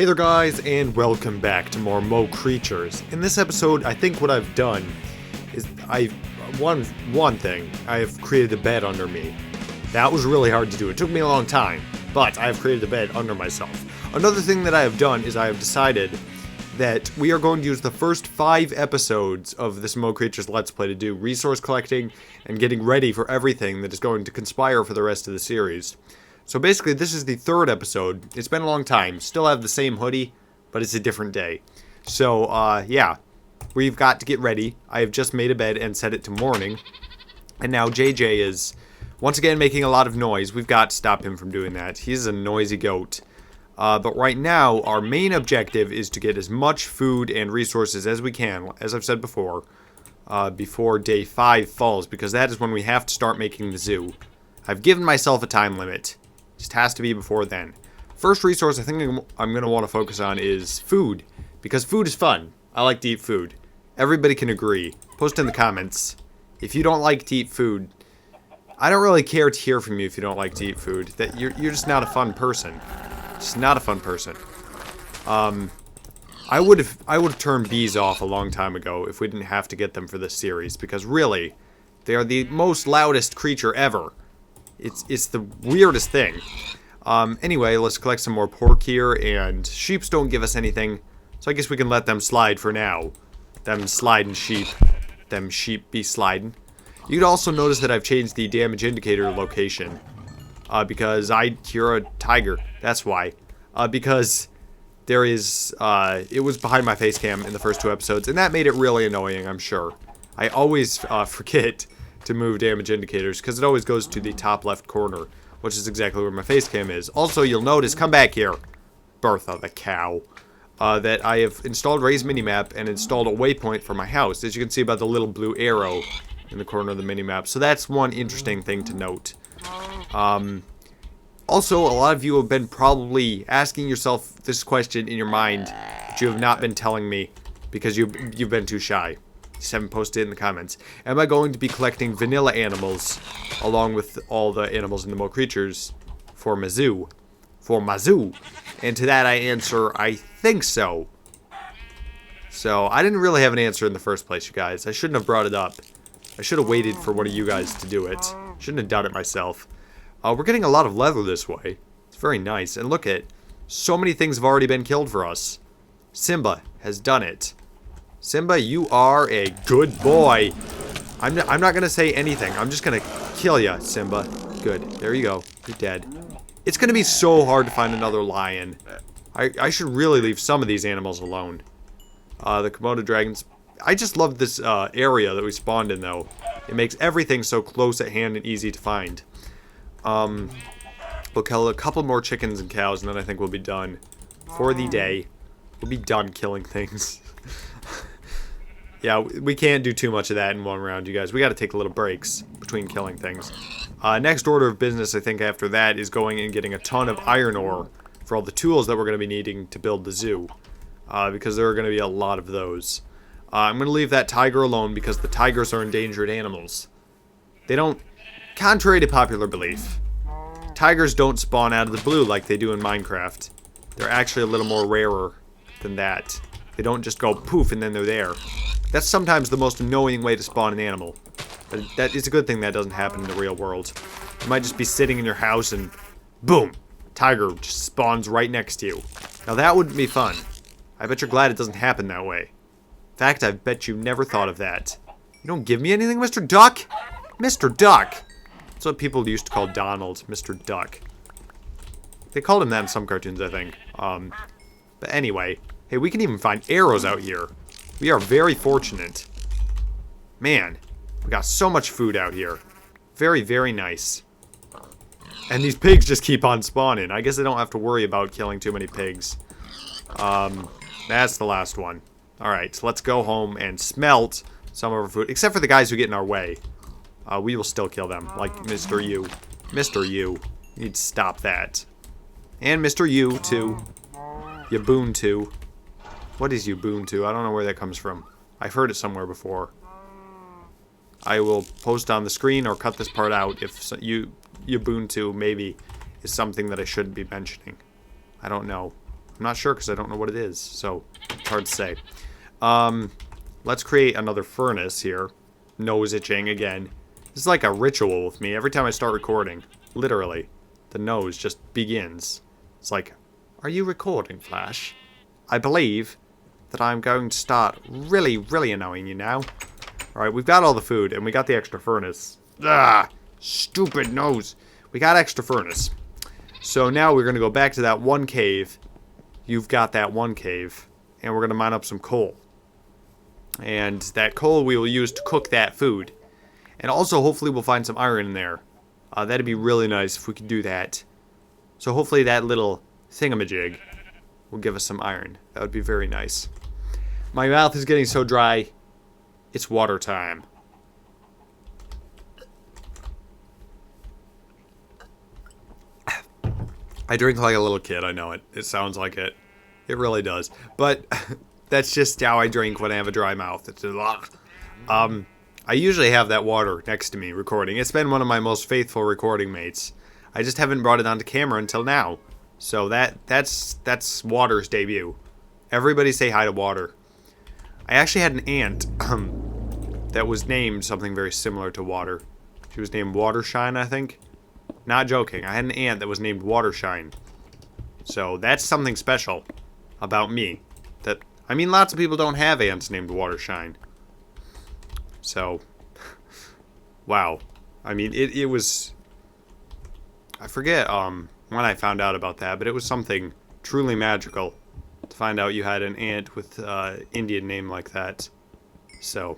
Hey there guys, and welcome back to more Mo Creatures. In this episode, I think what I've done is one thing, I have created a bed under me. That was really hard to do. It took me a long time, but I have created a bed under myself. Another thing that I have done is I have decided that we are going to use the first 5 episodes of this Mo Creatures Let's Play to do resource collecting and getting ready for everything that is going to conspire for the rest of the series. So basically, this is the 3rd episode. It's been a long time. Still have the same hoodie, but it's a different day. So, yeah. We've got to get ready. I have just made a bed and set it to morning. And now JJ is, once again, making a lot of noise. We've got to stop him from doing that. He's a noisy goat. But right now, our main objective is to get as much food and resources as we can, as I've said before day 5 falls, because that is when we have to start making the zoo. I've given myself a time limit. Just has to be before then. First resource I think I'm going to want to focus on is food, because food is fun. I like to eat food. Everybody can agree. Post in the comments. If you don't like to eat food, I don't really care to hear from you if you don't like to eat food. That you're just not a fun person. Just not a fun person. I would have turned bees off a long time ago if we didn't have to get them for this series, because really, they are the most loudest creature ever. It's the weirdest thing. Anyway, let's collect some more pork here, and sheeps don't give us anything, so I guess we can let them slide for now. Them sliding sheep. Them sheep be sliding. You'd also notice that I've changed the damage indicator location. Because I hear a tiger. That's why. Because there is, it was behind my face cam in the first 2 episodes, and that made it really annoying, I'm sure. I always forget to move damage indicators, because it always goes to the top left corner, which is exactly where my face cam is. Also, you'll notice, come back here, Bertha the cow, that I have installed Ray's minimap and installed a waypoint for my house, as you can see by the little blue arrow in the corner of the minimap. So that's one interesting thing to note. Also, a lot of you have been probably asking yourself this question in your mind, but you have not been telling me, because you've been too shy. Just haven't posted it in the comments. Am I going to be collecting vanilla animals along with all the animals in the Mo Creatures for Mizzou? For Mizzou? And to that I answer, I think so. So, I didn't really have an answer in the first place, you guys. I shouldn't have brought it up. I should have waited for one of you guys to do it. Shouldn't have done it myself. We're getting a lot of leather this way. It's very nice. And look at, so many things have already been killed for us. Simba has done it. Simba, you are a good boy. I'm not going to say anything. I'm just going to kill you, Simba. Good. There you go. You're dead. It's going to be so hard to find another lion. I should really leave some of these animals alone. The Komodo dragons. I just love this area that we spawned in, though. It makes everything so close at hand and easy to find. We'll kill a couple more chickens and cows, and then I think we'll be done for the day. We'll be done killing things. Yeah, we can't do too much of that in one round, you guys. We got to take little breaks between killing things. Next order of business, I think, after that is going and getting a ton of iron ore for all the tools that we're going to be needing to build the zoo. Because there are going to be a lot of those. I'm going to leave that tiger alone because the tigers are endangered animals. They don't, contrary to popular belief, tigers don't spawn out of the blue like they do in Minecraft. They're actually a little more rarer than that. They don't just go poof and then they're there. That's sometimes the most annoying way to spawn an animal. But that is a good thing that doesn't happen in the real world. You might just be sitting in your house and boom, tiger just spawns right next to you. Now that wouldn't be fun. I bet you're glad it doesn't happen that way. In fact, I bet you never thought of that. You don't give me anything, Mr. Duck? Mr. Duck! That's what people used to call Donald, Mr. Duck. They called him that in some cartoons, I think. But anyway, hey, we can even find arrows out here. We are very fortunate. Man, we got so much food out here. Very, very nice. And these pigs just keep on spawning. I guess I don't have to worry about killing too many pigs. That's the last one. Alright, so let's go home and smelt some of our food. Except for the guys who get in our way. We will still kill them. Like Mr. U. Mr. U. You need to stop that. And Mr. U, too. Ubuntu. What is Ubuntu? I don't know where that comes from. I've heard it somewhere before. I will post on the screen or cut this part out if Ubuntu maybe is something that I shouldn't be mentioning. I don't know. I'm not sure because I don't know what it is, so it's hard to say. Let's create another furnace here. Nose itching again. This is like a ritual with me. Every time I start recording, literally, the nose just begins. It's like, are you recording, Flash? I believe that I'm going to start really, really annoying you now. Alright, we've got all the food, and we got the extra furnace. Ah, stupid nose. We got extra furnace. So now we're going to go back to that one cave. You've got that one cave. And we're going to mine up some coal. And that coal we will use to cook that food. And also, hopefully, we'll find some iron in there. That'd be really nice if we could do that. So hopefully that little thingamajig will give us some iron. That would be very nice. My mouth is getting so dry. It's water time. I drink like a little kid, I know it. It sounds like it. It really does. But that's just how I drink when I have a dry mouth. It's just, I usually have that water next to me recording. It's been one of my most faithful recording mates. I just haven't brought it onto camera until now. So that's Water's debut. Everybody say hi to Water. I actually had an aunt that was named something very similar to Water. She was named Watershine, I think. Not joking. I had an aunt that was named Watershine. So that's something special about me. I mean, lots of people don't have aunts named Watershine. So, wow. I mean, it was... I forget when I found out about that, but it was something truly magical to find out you had an aunt with Indian name like that. So,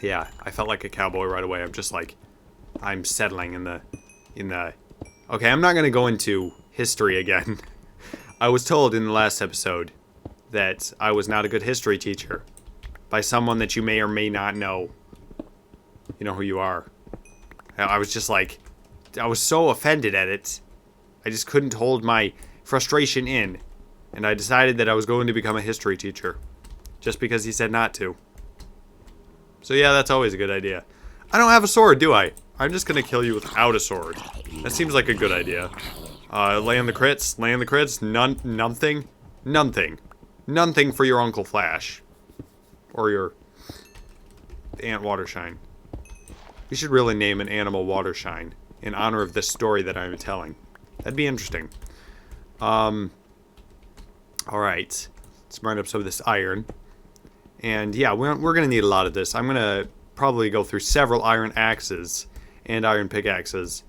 yeah, I felt like a cowboy right away. I'm just like, I'm settling in the... Okay, I'm not going to go into history again. I was told in the last episode that I was not a good history teacher by someone that you may or may not know. You know who you are. I was just like, I was so offended at it. I just couldn't hold my frustration in. And I decided that I was going to become a history teacher. Just because he said not to. So yeah, that's always a good idea. I don't have a sword, do I? I'm just gonna kill you without a sword. That seems like a good idea. Land the crits. Land the crits. Nothing. Nothing for your Uncle Flash. Or your Aunt Watershine. We should really name an animal Watershine in honor of this story that I'm telling. That'd be interesting. Alright. Let's mine up some of this iron. And yeah, we're gonna need a lot of this. I'm gonna probably go through several iron axes and iron pickaxes,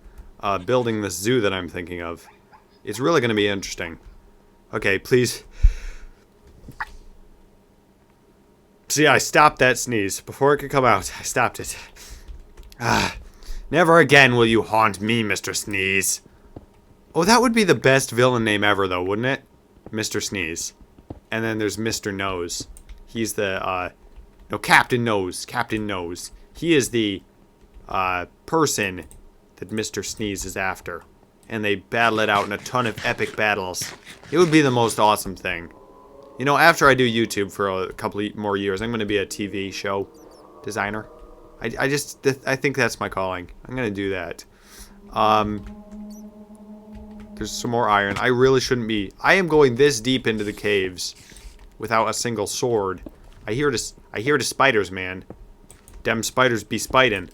building this zoo that I'm thinking of. It's really gonna be interesting. Okay, please. See, I stopped that sneeze before it could come out. I stopped it. Never again will you haunt me, Mr. Sneeze. Oh, that would be the best villain name ever, though, wouldn't it? Mr. Sneeze. And then there's Mr. Nose. He's the, no, Captain Nose. Captain Nose. He is the, person that Mr. Sneeze is after. And they battle it out in a ton of epic battles. It would be the most awesome thing. You know, after I do YouTube for a couple more years, I'm going to be a TV show designer. I think that's my calling. I'm going to do that. There's some more iron. I really shouldn't be. I am going this deep into the caves without a single sword. I hear the spiders, man. Dem spiders be spiting.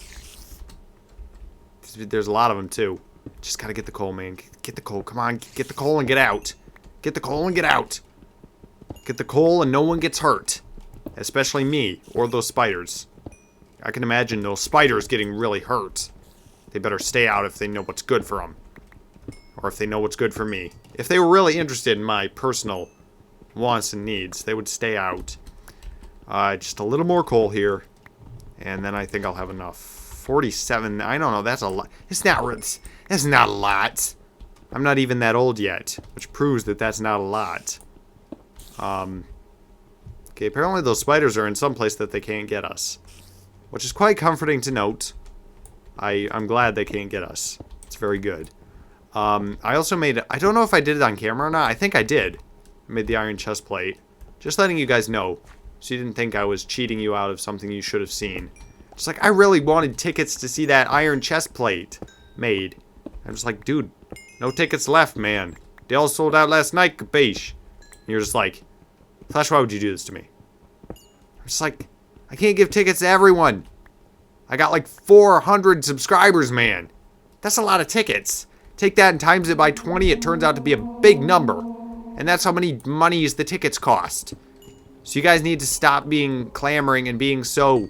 There's a lot of them, too. Just gotta get the coal, man. Get the coal. Come on. Get the coal and get out. Get the coal and get out. Get the coal and no one gets hurt. Especially me or those spiders. I can imagine those spiders getting really hurt. They better stay out if they know what's good for them. Or if they know what's good for me. If they were really interested in my personal wants and needs, they would stay out. Just a little more coal here. And then I think I'll have enough. 47, I don't know, that's a lot. That's not a lot. I'm not even that old yet, which proves that that's not a lot. Okay, apparently those spiders are in some place that they can't get us. Which is quite comforting to note. I'm glad they can't get us. It's very good. I also made, I don't know if I did it on camera or not. I think I did. I made the iron chest plate. Just letting you guys know. So you didn't think I was cheating you out of something you should have seen. Just like, I really wanted tickets to see that iron chest plate made. I'm just like, dude, no tickets left, man. They all sold out last night, capiche? And you're just like, Flash, why would you do this to me? I'm just like, I can't give tickets to everyone. I got like 400 subscribers, man. That's a lot of tickets. Take that and times it by 20, it turns out to be a big number. And that's how many monies the tickets cost. So you guys need to stop being clamoring and being so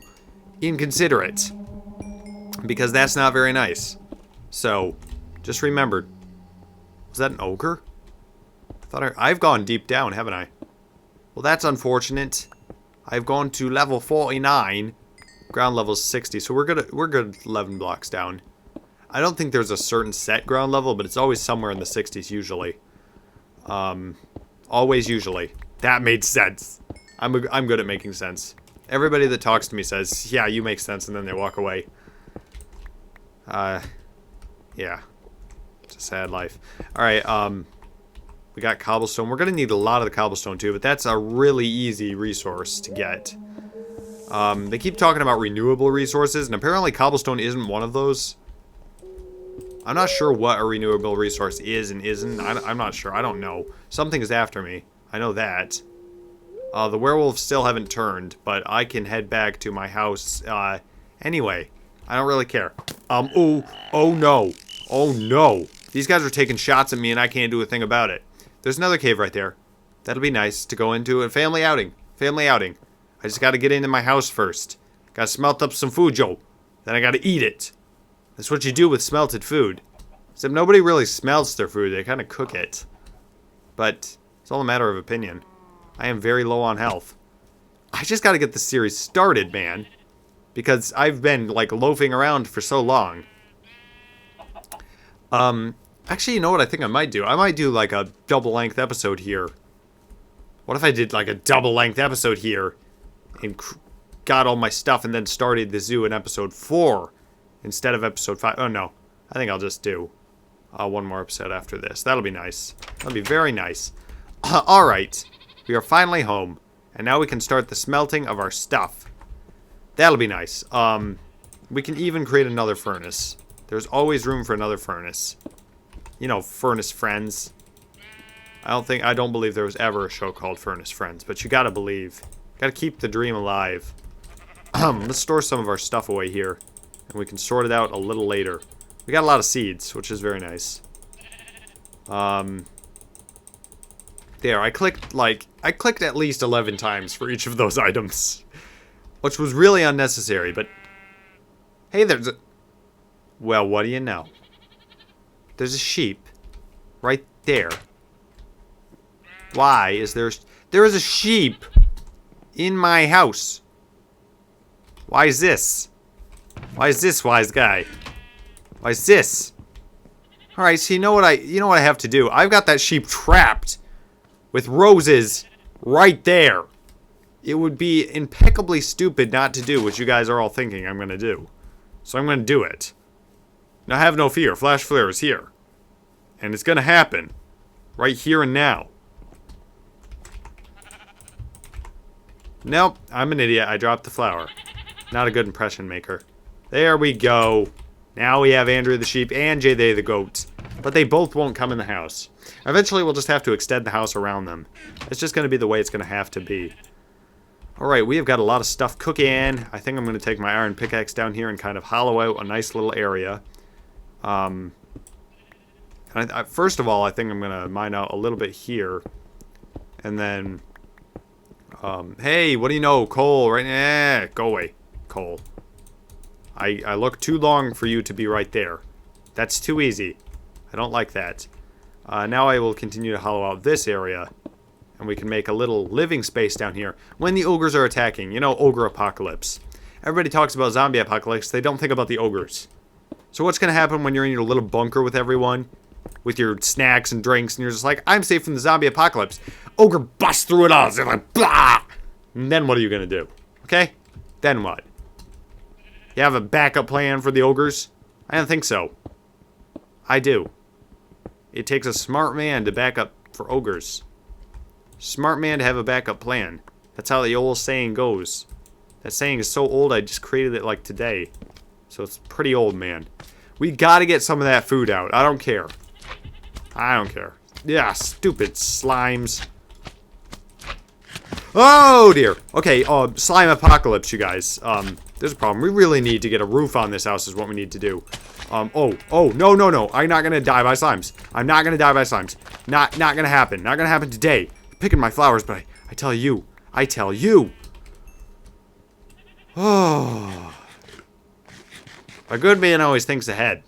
inconsiderate. Because that's not very nice. So, just remember. Was that an ogre? I've gone deep down, haven't I? Well, that's unfortunate. I've gone to level 49. Ground level is 60, so we're good 11 blocks down. I don't think there's a certain set ground level, but it's always somewhere in the 60s usually. Always usually. That made sense. I'm good at making sense. Everybody that talks to me says, yeah, you make sense, and then they walk away. Yeah. It's a sad life. Alright, we got cobblestone. We're gonna need a lot of the cobblestone too, but that's a really easy resource to get. They keep talking about renewable resources, and apparently cobblestone isn't one of those. I'm not sure what a renewable resource is and isn't. I'm not sure. I don't know. Something is after me. I know that. The werewolves still haven't turned, but I can head back to my house. Anyway, I don't really care. Oh no. Oh no. These guys are taking shots at me and I can't do a thing about it. There's another cave right there. That'll be nice to go into. A family outing. Family outing. I just gotta get into my house first. Gotta smelt up some food, Joe. Then I gotta eat it. That's what you do with smelted food. Except nobody really smelts their food. They kind of cook it. But it's all a matter of opinion. I am very low on health. I just gotta get the series started, man. Because I've been, like, loafing around for so long. Actually, you know what I think I might do? I might do, like, a double-length episode here. What if I did, like, a double-length episode here? And got all my stuff and then started the zoo in episode 4 instead of episode 5. Oh, no. I think I'll just do one more episode after this. That'll be nice. That'll be very nice. Alright. We are finally home. And now we can start the smelting of our stuff. That'll be nice. We can even create another furnace. There's always room for another furnace. You know, Furnace Friends. I don't believe there was ever a show called Furnace Friends, but you gotta believe. Gotta keep the dream alive. Let's store some of our stuff away here, and we can sort it out a little later. We got a lot of seeds, which is very nice. There, I clicked at least 11 times for each of those items. Which was really unnecessary, but... Hey, there's a... Well, what do you know? There's a sheep. Right there. Why is there... There is a sheep! In my house. Why is this? Why is this, wise guy? Why is this? Alright, so you know what I have to do? I've got that sheep trapped with roses right there. It would be impeccably stupid not to do what you guys are all thinking I'm going to do. So I'm going to do it. Now have no fear, Flash Flare is here. And it's going to happen. Right here and now. Nope, I'm an idiot. I dropped the flower. Not a good impression maker. There we go. Now we have Andrew the sheep and Jay the goat. But they both won't come in the house. Eventually we'll just have to extend the house around them. It's just going to be the way it's going to have to be. Alright, we have got a lot of stuff cooking. I think I'm going to take my iron pickaxe down here and kind of hollow out a nice little area. First of all, I think I'm going to mine out a little bit here. And then... hey, what do you know? Coal, right? Go away. Coal. I look too long for you to be right there. That's too easy. I don't like that. Now I will continue to hollow out this area. And we can make a little living space down here when the ogres are attacking. You know, ogre apocalypse. Everybody talks about zombie apocalypse. They don't think about the ogres. So what's going to happen when you're in your little bunker with everyone? With your snacks and drinks. And you're just like, I'm safe from the zombie apocalypse. Ogre busts through it all. They're like, blah! And then what are you going to do? Okay? Then what? You have a backup plan for the ogres? I don't think so. I do. It takes a smart man to back up for ogres. Smart man to have a backup plan. That's how the old saying goes. That saying is so old I just created it like today. So it's pretty old, man. We gotta get some of that food out. I don't care. I don't care. Yeah, stupid slimes. Oh, dear. Okay, slime apocalypse, you guys. There's a problem. We really need to get a roof on this house is what we need to do. No, no, no. I'm not gonna die by slimes. I'm not gonna die by slimes. Not gonna happen. Not gonna happen today. I'm picking my flowers, but I tell you. I tell you. Oh. A good man always thinks ahead.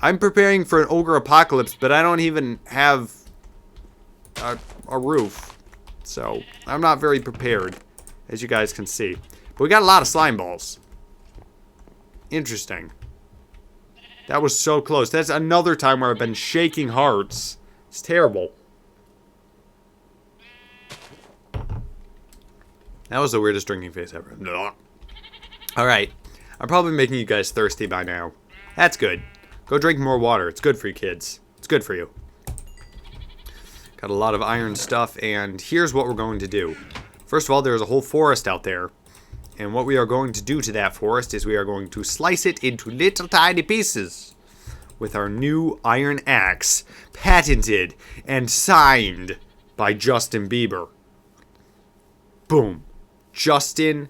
I'm preparing for an ogre apocalypse, but I don't even have a roof. So, I'm not very prepared, as you guys can see. But we got a lot of slime balls. Interesting. That was so close. That's another time where I've been shaking hearts. It's terrible. That was the weirdest drinking face ever. Alright. I'm probably making you guys thirsty by now. That's good. Go drink more water. It's good for you kids. It's good for you. Got a lot of iron stuff, and here's what we're going to do. First of all, there's a whole forest out there. And what we are going to do to that forest is we are going to slice it into little tiny pieces with our new iron axe, patented and signed by Justin Bieber. Boom. Justin.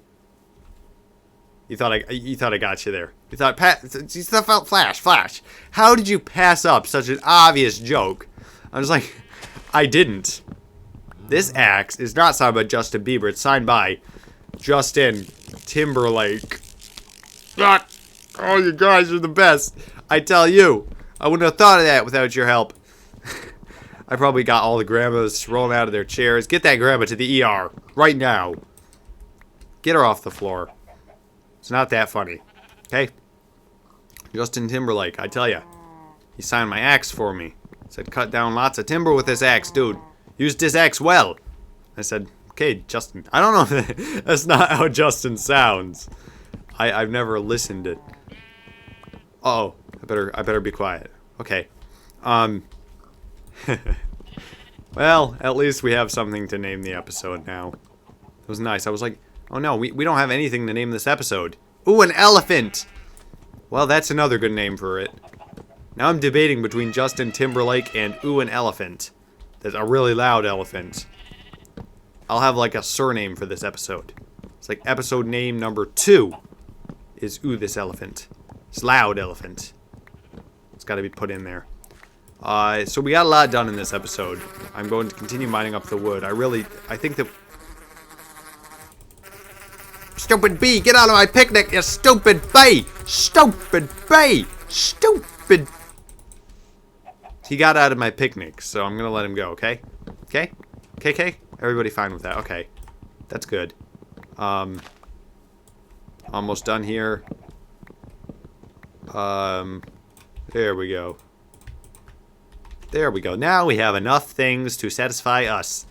You thought I got you there. You thought Flash. How did you pass up such an obvious joke? I was like, I didn't. This axe is not signed by Justin Bieber. It's signed by Justin Timberlake. Oh, you guys are the best. I tell you, I wouldn't have thought of that without your help. I probably got all the grandmas rolling out of their chairs. Get that grandma to the ER right now. Get her off the floor. It's not that funny. Okay? Justin Timberlake, I tell ya. He signed my axe for me. Said cut down lots of timber with this axe, dude. Use this axe well. I said, okay, Justin. I don't know if that's not how Justin sounds. I've never listened to. Uh-oh. I better be quiet. Okay. Well, at least we have something to name the episode now. It was nice. I was like, oh no, we don't have anything to name this episode. Ooh, an elephant! Well, that's another good name for it. Now I'm debating between Justin Timberlake and ooh, an elephant. That's a really loud elephant. I'll have like a surname for this episode. It's like episode name number 2 is ooh, this elephant. It's loud elephant. It's got to be put in there. So we got a lot done in this episode. I'm going to continue mining up the wood. I think that... Stupid bee, get out of my picnic, you stupid bee! Stupid bee! Stupid... He got out of my picnic, so I'm gonna let him go, okay? Okay? KK? Everybody fine with that? Okay. That's good. Almost done here. There we go. There we go. Now we have enough things to satisfy us.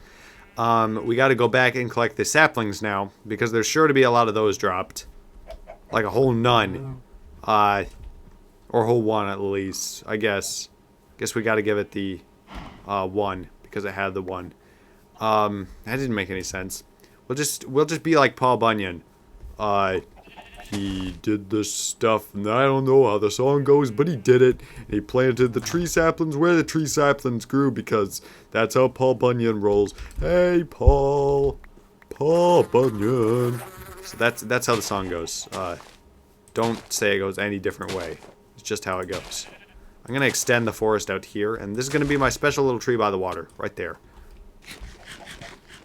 We gotta go back and collect the saplings now, because there's sure to be a lot of those dropped. Like a whole none. Or a whole one at least, I guess. Guess we gotta give it the 1, because it had the 1. That didn't make any sense. We'll just be like Paul Bunyan. He did this stuff, and I don't know how the song goes, but he did it. And he planted the tree saplings where the tree saplings grew, because that's how Paul Bunyan rolls. Hey, Paul Bunyan. So that's how the song goes. Don't say it goes any different way. It's just how it goes. I'm gonna extend the forest out here, and this is gonna be my special little tree by the water, right there.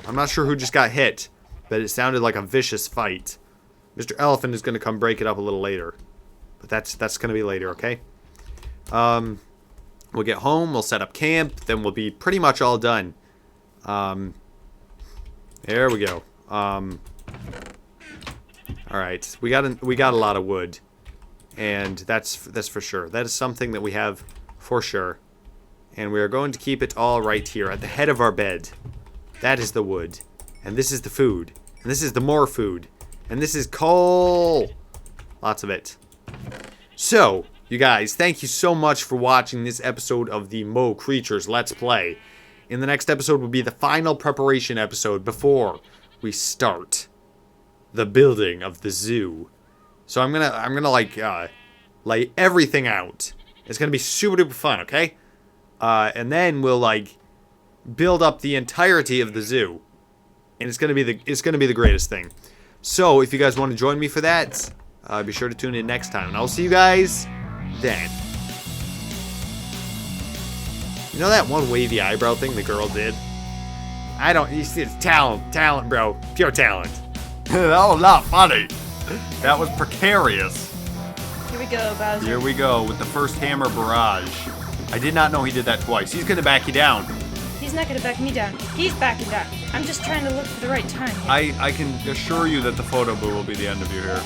I'm not sure who just got hit, but it sounded like a vicious fight. Mr. Elephant is going to come break it up a little later. But that's going to be later, okay? We'll get home, we'll set up camp, then we'll be pretty much all done. There we go. Alright, we got a lot of wood. And that's for sure. That is something that we have for sure. And we are going to keep it all right here at the head of our bed. That is the wood. And this is the food. And this is the more food. And this is coal. Lots of it. So, you guys, thank you so much for watching this episode of the Mo Creatures Let's Play. In the next episode will be the final preparation episode before we start the building of the zoo. So I'm gonna like lay everything out. It's gonna be super duper fun, okay? And then we'll like build up the entirety of the zoo. and it's gonna be the greatest thing. So if you guys want to join me for that, be sure to tune in next time, and I'll see you guys then. You know that one wavy eyebrow thing the girl did? You see, it's talent, bro, pure talent. That was not funny. That was precarious. Here we go, Bowser. Here we go with the first hammer barrage. I did not know he did that twice. He's gonna back you down. He's not gonna back me down. He's backing down. I'm just trying to look for the right time. I can assure you that the photo boo will be the end of you here.